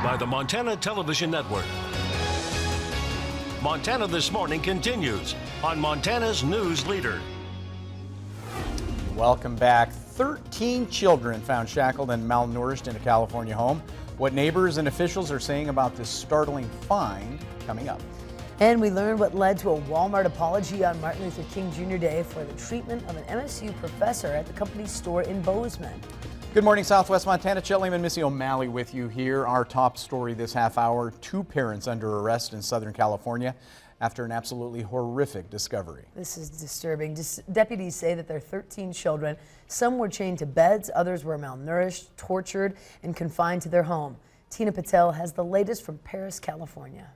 by the Montana Television Network. Montana This Morning continues on Montana's News Leader. Welcome back. 13 children found shackled and malnourished in a California home. What neighbors and officials are saying about this startling find coming up. And we learned what led to a Walmart apology on Martin Luther King Jr. Day for the treatment of an MSU professor at the company's store in Bozeman. Good morning, Southwest Montana. Chet Lehman, Missy O'Malley with you here. Our top story this half hour: 2 parents under arrest in Southern California after an absolutely horrific discovery. This is disturbing. Deputies say that their 13 children, some were chained to beds, others were malnourished, tortured, and confined to their home. Tina Patel has the latest from Paris, California.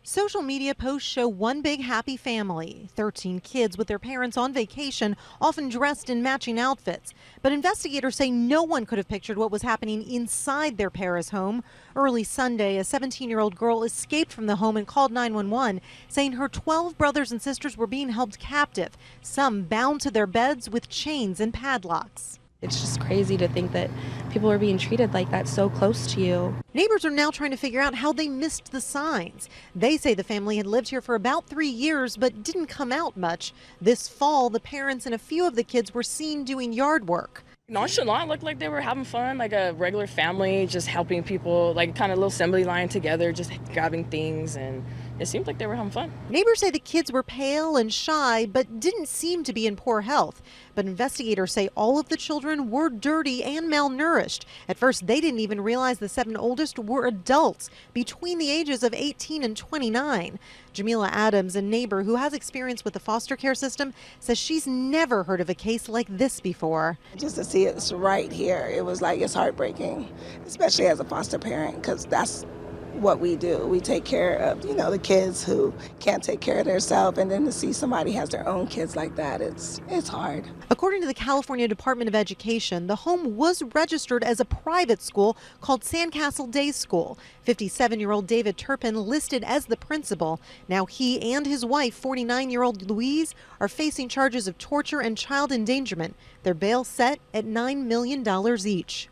Social media posts show one big happy family, 13 kids with their parents on vacation, often dressed in matching outfits. But investigators say no one could have pictured what was happening inside their Paris home. Early Sunday, a 17-year-old girl escaped from the home and called 911, saying her 12 brothers and sisters were being held captive, some bound to their beds with chains and padlocks. It's just crazy to think that people are being treated like that so close to you. Neighbors are now trying to figure out how they missed the signs. They say the family had lived here for about 3 years but didn't come out much. This fall, the parents and a few of the kids were seen doing yard work. Nonchalant, looked like they were having fun, like a regular family, just helping people, like kind of a little assembly line together, just grabbing things, and it seemed like they were having fun. Neighbors say the kids were pale and shy, but didn't seem to be in poor health. But investigators say all of the children were dirty and malnourished. At first, they didn't even realize the 7 oldest were adults between the ages of 18 and 29. Jamila Adams, a neighbor who has experience with the foster care system, says she's never heard of a case like this before. Just to see it's right here, it was like, it's heartbreaking, especially as a foster parent, because that's what we do. We take care of, the kids who can't take care of themselves, and then to see somebody has their own kids like that, it's hard. According to the California Department of Education, the home was registered as a private school called Sandcastle Day School. 57-year-old David Turpin listed as the principal. Now he and his wife, 49-year-old Louise, are facing charges of torture and child endangerment. Their bail set at $9 million each.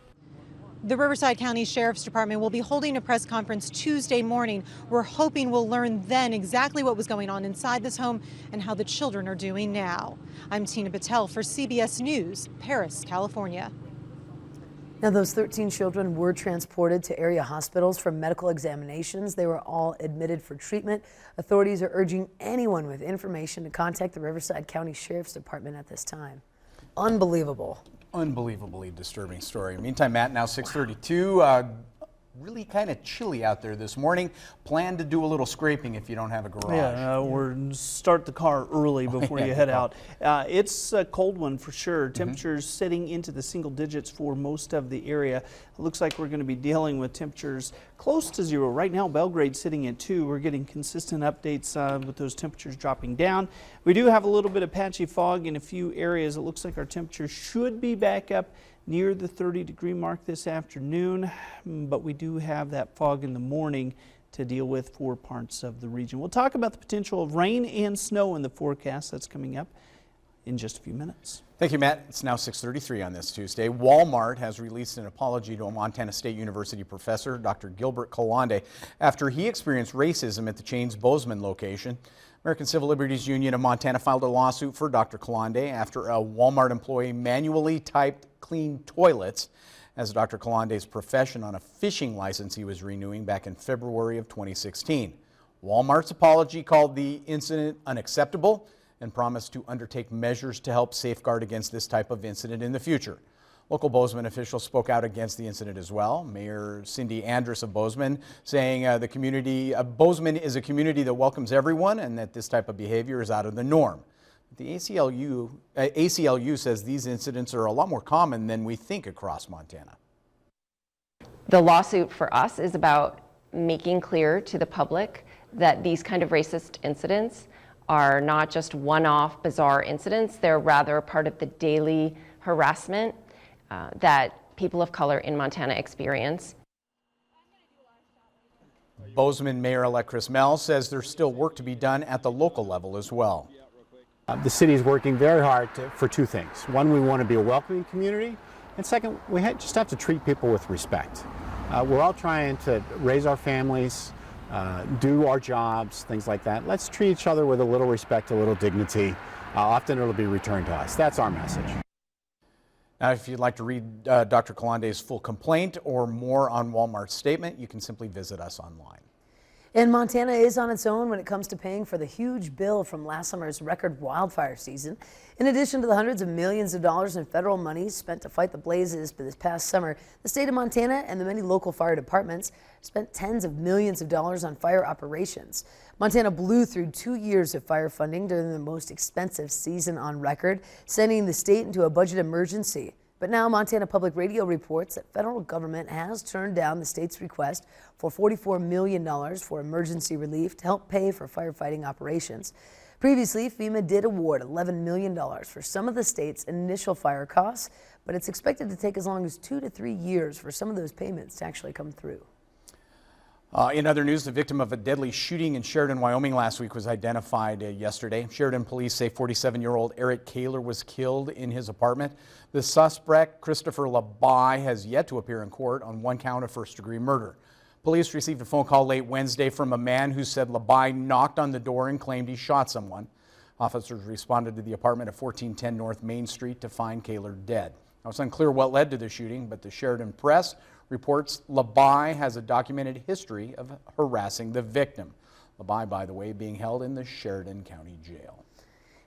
The Riverside County Sheriff's Department will be holding a press conference Tuesday morning. We're hoping we'll learn then exactly what was going on inside this home and how the children are doing now. I'm Tina Patel for CBS News, Paris, California. Now, those 13 children were transported to area hospitals for medical examinations. They were all admitted for treatment. Authorities are urging anyone with information to contact the Riverside County Sheriff's Department at this time. Unbelievable. Unbelievably disturbing story. Meantime, Matt, now 6:32. Really kind of chilly out there this morning. Plan to do a little scraping if you don't have a garage. Yeah, or start the car early before you head out. It's a cold one for sure. Temperatures sitting into the single digits for most of the area. It looks like we're going to be dealing with temperatures close to 0. Right now, Belgrade's sitting at 2. We're getting consistent updates with those temperatures dropping down. We do have a little bit of patchy fog in a few areas. It looks like our temperatures should be back up near the 30-degree mark this afternoon, but we do have that fog in the morning to deal with for parts of the region. We'll talk about the potential of rain and snow in the forecast that's coming up in just a few minutes. Thank you, Matt. It's now 6:33 on this Tuesday. Walmart has released an apology to a Montana State University professor, Dr. Gilbert Kalande, after he experienced racism at the chain's Bozeman location. American Civil Liberties Union of Montana filed a lawsuit for Dr. Kalande after a Walmart employee manually typed "clean toilets" as Dr. Kalande's profession on a fishing license he was renewing back in February of 2016. Walmart's apology called the incident unacceptable and promised to undertake measures to help safeguard against this type of incident in the future. Local Bozeman officials spoke out against the incident as well. Mayor Cindy Andrus of Bozeman saying the community of Bozeman is a community that welcomes everyone and that this type of behavior is out of the norm. The ACLU says these incidents are a lot more common than we think across Montana. The lawsuit for us is about making clear to the public that these kind of racist incidents are not just one-off bizarre incidents. They're rather a part of the daily harassment that people of color in Montana experience. Bozeman Mayor-elect Chris Mell says there's still work to be done at the local level as well. The city is working very hard for 2 things. One, we want to be a welcoming community, and second, we just have to treat people with respect. We're all trying to raise our families, do our jobs, things like that. Let's treat each other with a little respect, a little dignity. Often it'll be returned to us. That's our message. Now, if you'd like to read Dr. Colande's full complaint or more on Walmart's statement, you can simply visit us online. And Montana is on its own when it comes to paying for the huge bill from last summer's record wildfire season. In addition to the hundreds of millions of dollars in federal money spent to fight the blazes this past summer, the state of Montana and the many local fire departments spent tens of millions of dollars on fire operations. Montana blew through 2 years of fire funding during the most expensive season on record, sending the state into a budget emergency. But now Montana Public Radio reports that federal government has turned down the state's request for $44 million for emergency relief to help pay for firefighting operations. Previously, FEMA did award $11 million for some of the state's initial fire costs, but it's expected to take as long as 2 to 3 years for some of those payments to actually come through. In other news, the victim of a deadly shooting in Sheridan, Wyoming last week was identified yesterday. Sheridan police say 47-year-old Eric Kaler was killed in his apartment. The suspect, Christopher Labai, has yet to appear in court on one count of first-degree murder. Police received a phone call late Wednesday from a man who said Labai knocked on the door and claimed he shot someone. Officers responded to the apartment at 1410 North Main Street to find Kaler dead. Now, it's unclear what led to the shooting, but the Sheridan Press reports Labai has a documented history of harassing the victim. Labai, by the way, being held in the Sheridan County Jail.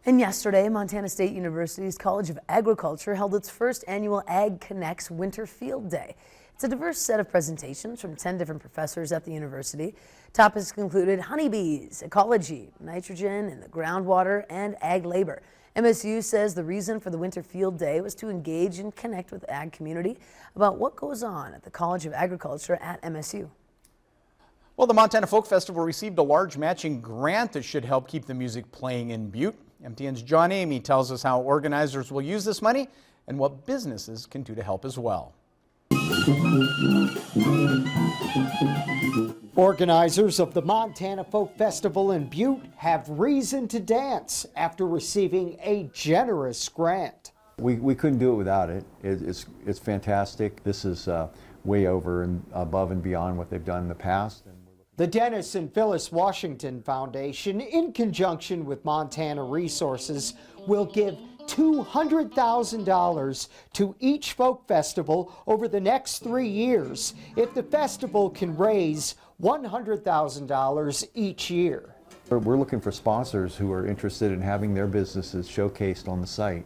And yesterday, Montana State University's College of Agriculture held its first annual Ag Connects Winter Field Day. It's a diverse set of presentations from 10 different professors at the university. Topics included honeybees, ecology, nitrogen in the groundwater, and ag labor. MSU says the reason for the Winter Field Day was to engage and connect with the ag community about what goes on at the College of Agriculture at MSU. Well, the Montana Folk Festival received a large matching grant that should help keep the music playing in Butte. MTN's John Amy tells us how organizers will use this money and what businesses can do to help as well. Organizers of the Montana Folk Festival in Butte have reason to dance after receiving a generous grant. We couldn't do it without it. It's fantastic. This is way over and above and beyond what they've done in the past. The Dennis and Phyllis Washington Foundation, in conjunction with Montana Resources, will give $200,000 to each folk festival over the next 3 years if the festival can raise $100,000 each year. We're looking for sponsors who are interested in having their businesses showcased on the site.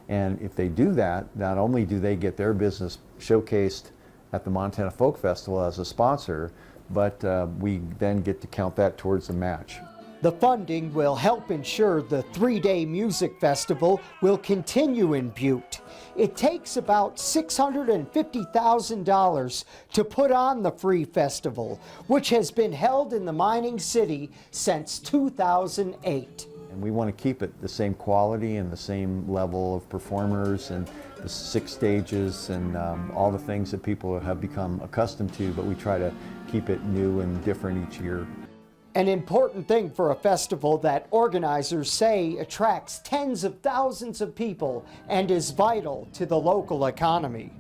And if they do that, not only do they get their business showcased at the Montana Folk Festival as a sponsor, but we then get to count that towards the match. The funding will help ensure the 3-day music festival will continue in Butte. It takes about $650,000 to put on the free festival, which has been held in the mining city since 2008. And we want to keep it the same quality and the same level of performers and the 6 stages and all the things that people have become accustomed to, but we try to keep it new and different each year. An important thing for a festival that organizers say attracts tens of thousands of people and is vital to the local economy.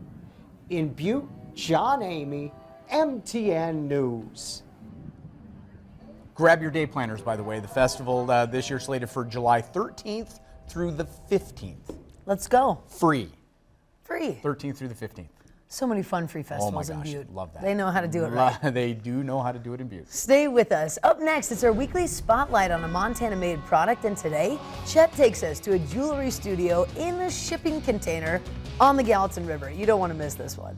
In Butte, John Amy, MTN News. Grab your day planners, by the way. The festival this year slated for July 13th through the 15th. Let's go. Free. Free. 13th through the 15th. So many fun free festivals Oh my gosh, in Butte. love that. They know how to do it right. They do know how to do it in Butte. Stay with us. Up next, it's our weekly spotlight on a Montana-made product, and today, Chet takes us to a jewelry studio in a shipping container on the Gallatin River. You don't want to miss this one.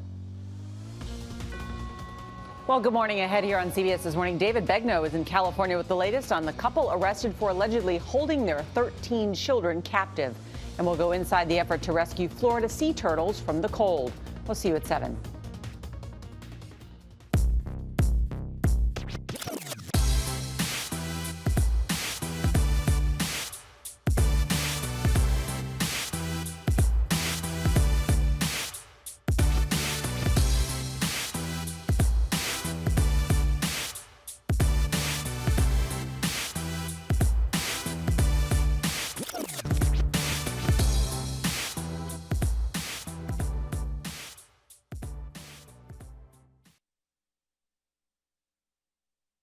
Well, good morning. Ahead here on CBS This Morning, David Begnaud is in California with the latest on the couple arrested for allegedly holding their 13 children captive. And we'll go inside the effort to rescue Florida sea turtles from the cold. We'll see you at 7.